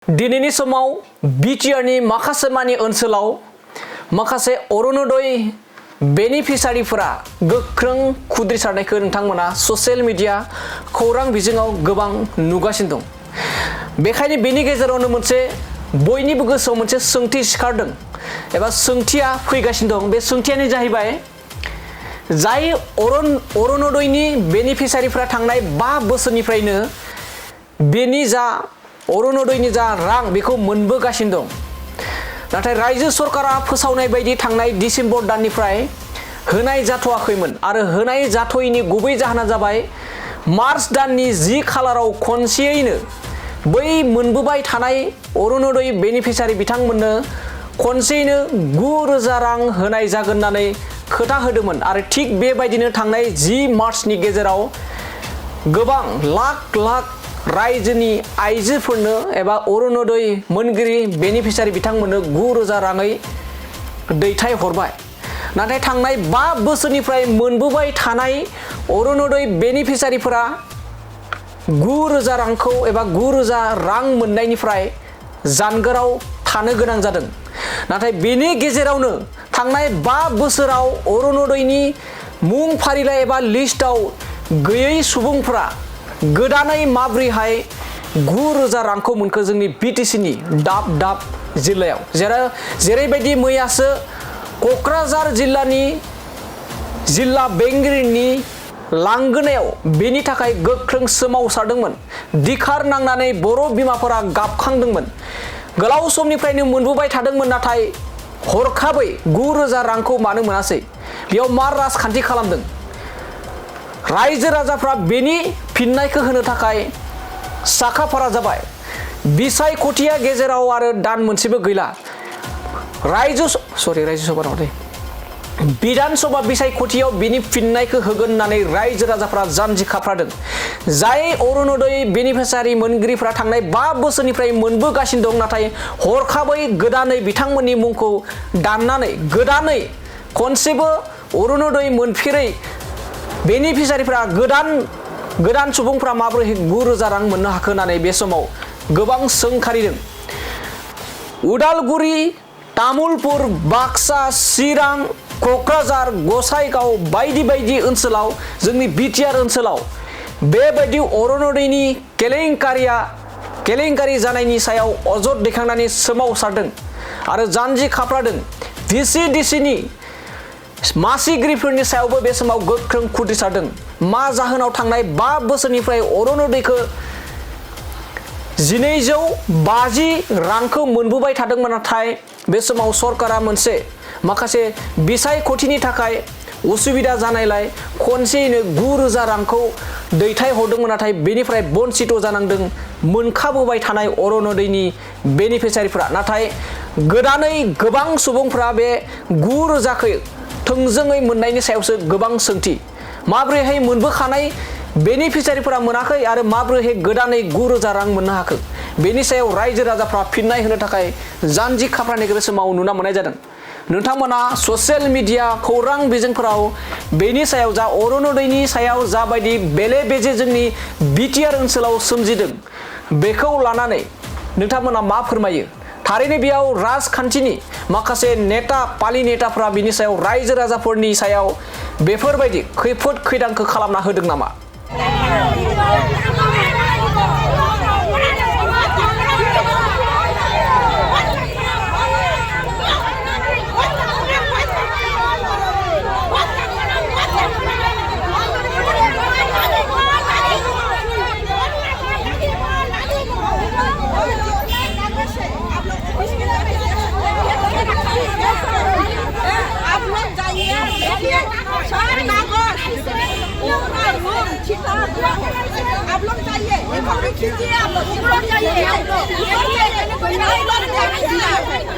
दिनैनि समाव बिटिआरनि माखासे मानि ओनसोलाव माखासे अरुणोदय बेनिफिसारिफोरा गोख्रों खुद्रिसारनायखौ नोंथांमोना ससियेल मिडिया खौरां बिजोङाव गोबां नुगासिनो दं। बेखायनो बेनि गेजेरावनो मोनसे बयनिबो गोसोआव मोनसे सोंथि सिखारदों एबा सोंथिया फैगासिनो दं। बे सोंथियानो जाहैबाय जाय अरुणोदयनि बेनिफिसारिफोरा थांनाय 5 बोसोरनिफ्रायनो बेनि जा अरुणोदयनि जा रां बेखौ मोनबोगासिनो दं। नाथाय रायजो सरकारा फोसावनाय बायदि थांनाय डिसेम्बर दाननिफ्राय होनाय जाथ'वाखैमोन आरो होनाय जाथ'यैनि गुबै जाहोना जाबाय मार्च दाननि 10 खालाराव खनसेयैनो बै मोनबोबाय थानाय अरुणोदय बेनिफिसारि बिथांमोननो खनसेयैनो 9,000 रां होनाय जागोन होननानै खोथा होदोंमोन आरो थिग बेबायदिनो थांनाय 10 मार्चनि गेजेराव गोबां लाख रायजोनि आइजोफोरनो एबा अरुणोदय मोनगिरि बेनिफिसारि बिथांमोननो 9,000 राङै दैथायहरबाय। नाथाय थांनाय 5 बोसोरनिफ्राय मोनबोबाय थानाय अरुणोदय बेनिफिसारिफोरा 9,000 रांखौ एबा 9,000 रां मोननायनिफ्राय जानगाराव थानो गोनां जादों। नाथाय बेनि गेजेरावनो थांनाय 5 बोसोराव अरुणोदयनि मुं फारिलाइ एबा लिस्टआव गैयै सुबुंफोरा गोदानै माब्रैहाय 9,000 रांखौ मोनखो जोंनि बिटिसिनि दाब जिल्लायाव जेरैबायदि मैयासो क'क्राझार जिल्लानि जिल्ला बेंगिरिनि लांगोनायाव बेनि थाखाय गोख्रों सोमावसारदोंमोन। दिखार नांनानै बर' बिमाफोरा गाबखांदोंमोन। गोलाव समनिफ्रायनो मोनबोबाय थादोंमोन नाथाय हरखाबै 9,000 रांखौ मानो मोनासै? बेयाव मा राजखान्थि खालामदों? रायजो राजाफ्रा बेनि फिननायखौ होनो थाखाय साखाफारा जाबाय। बिसायख'थिया गेजेराव आरो दान मोनसेबो गैला। बिधान सभा बिसायख'थियाव बेनि फिननायखौ होगोन होननानै रायजो राजाफ्रा जानजि खाफ्रादों। जाय अरुणोदय बेनिफिसारि मोनगिरिफ्रा थांनाय 5 बोसोरनिफ्राय मोनबोगासिनो दं नाथाय हरखाबै गोदानै बिथांमोननि मुंखौ दाननानै गोदानै खनसेबो अरुणोदय मोनफेरै बेनिफिसारिफ्रा गोदान सुबुंफ्रा माबोरै 9,000 रां मोननो हाखो होननानै बे समाव गोबां सोंखारिदों। उदालगुरि, तामुलपुर, बाक्सा, चिरां, क'क्राझार, गसाइगाव बायदि ओनसोलाव जोंनि बिटिआर ओनसोलाव बेबायदि अरुणोदयनि केलेंकारि जानायनि सायाव अजद दैखांनानै सोमावसारदों आरो जानजि खाफ्रादों। VCDCनि मासिगिरिफोरनि सायावबो बे समाव गोख्रों खुद्रिसारदों। मा जाहोनाव थांनाय 5 बोसोरनिफ्राय अरुणोदयखौ 1,250 रांखौ मोनबोबाय थादोंमोन नाथाय बे समाव सरकारा माखासे बिसायख'थिनि थाखाय उसुबिदा जानायलाय खनसेयैनो 9,000 रांखौ दैथायहरदोंमोन नाथाय बेनिफ्राय बन्सित जानांदों मोनखाबोबाय थानाय अरुणोदयनि बेनिफिसारिफोरा। नाथाय गोदानै गोबां सुबुंफ्रा बे 9,000खौ थोंजोङै मोननायनि सायावसो गोबां सोंथि। माबोरैहाय मोनबोखानाय बेनिफिसारिफोरा मोनाखै आरो माबोरैहाय गोदानै 9,000 रां मोननो हाखो? बेनि सायाव रायजो राजाफ्रा फिननाय होनो थाखाय जानजि खाफ्रानायखौ बे समाव नुनो मोननाय जादों। नोंथांमोना ससियेल मिडिया खौरां बिजोंफोराव बेनि सायाव जा अरुणोदयनि सायाव जाबायदि बेले बेजे जोंनि बिटिआर ओनसोलाव सोमजिदों बेखौ लानानै नोंथांमोना मा फोरमायो? थारैनो बेयाव राजखान्थिनि माखासे पालि नेताफ्रा बिनि सायाव रायजो राजाफोरनि सायाव बेफोरबायदि खैफोद खैदांखौ खालामना होदों नामा? आप लोग चाहिए कीजिए आप लोग चाहिए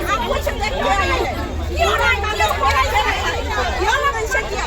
आप कुछ देखते हैं क्यों ऐसे किया?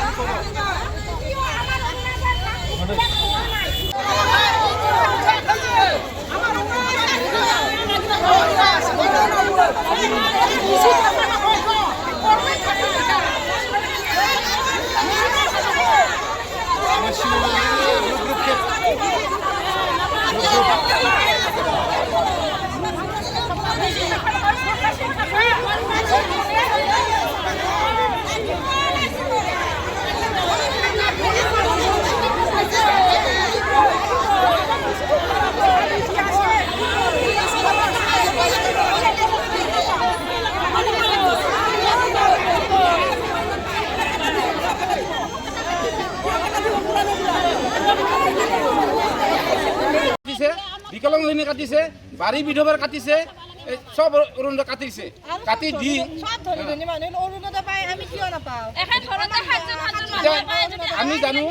কাটিছে বাৰী বিধৱাৰ কাটিছে সব অৰুণোদয় কাটিছে কাটি দি সব ধনী ধনী মানুহ অৰুণোদয় পায় আমি কিয় নাপাওঁ আমি জানো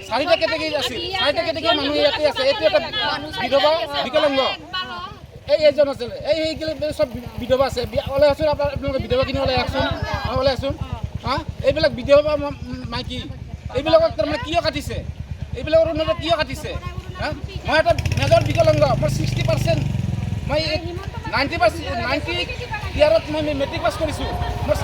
4টা কেটেগৰী আছিল 4টা কেটেগৰী মানুহ ইয়াতে আছে এইটো এটা বিধৱা বিকলাংগ এইজন আছিল এইগিলা সব বিধৱা আছে ওলাই আছোন আপোনালোকে বিধৱাখিনি ওলাই আছোন ওলাই আছোন হা এইবিলাক বিধৱা মাইকী এইবিলাকক তাৰমানে কিয় কাটিছে এইবিলাক অৰুণোদয় কিয় কাটিছে হা মই এটা মেজৰ বিকলাংগ মোৰ 60% মই 90 ইয়াৰত মই মেট্ৰিক পাছ কৰিছোঁ মোৰ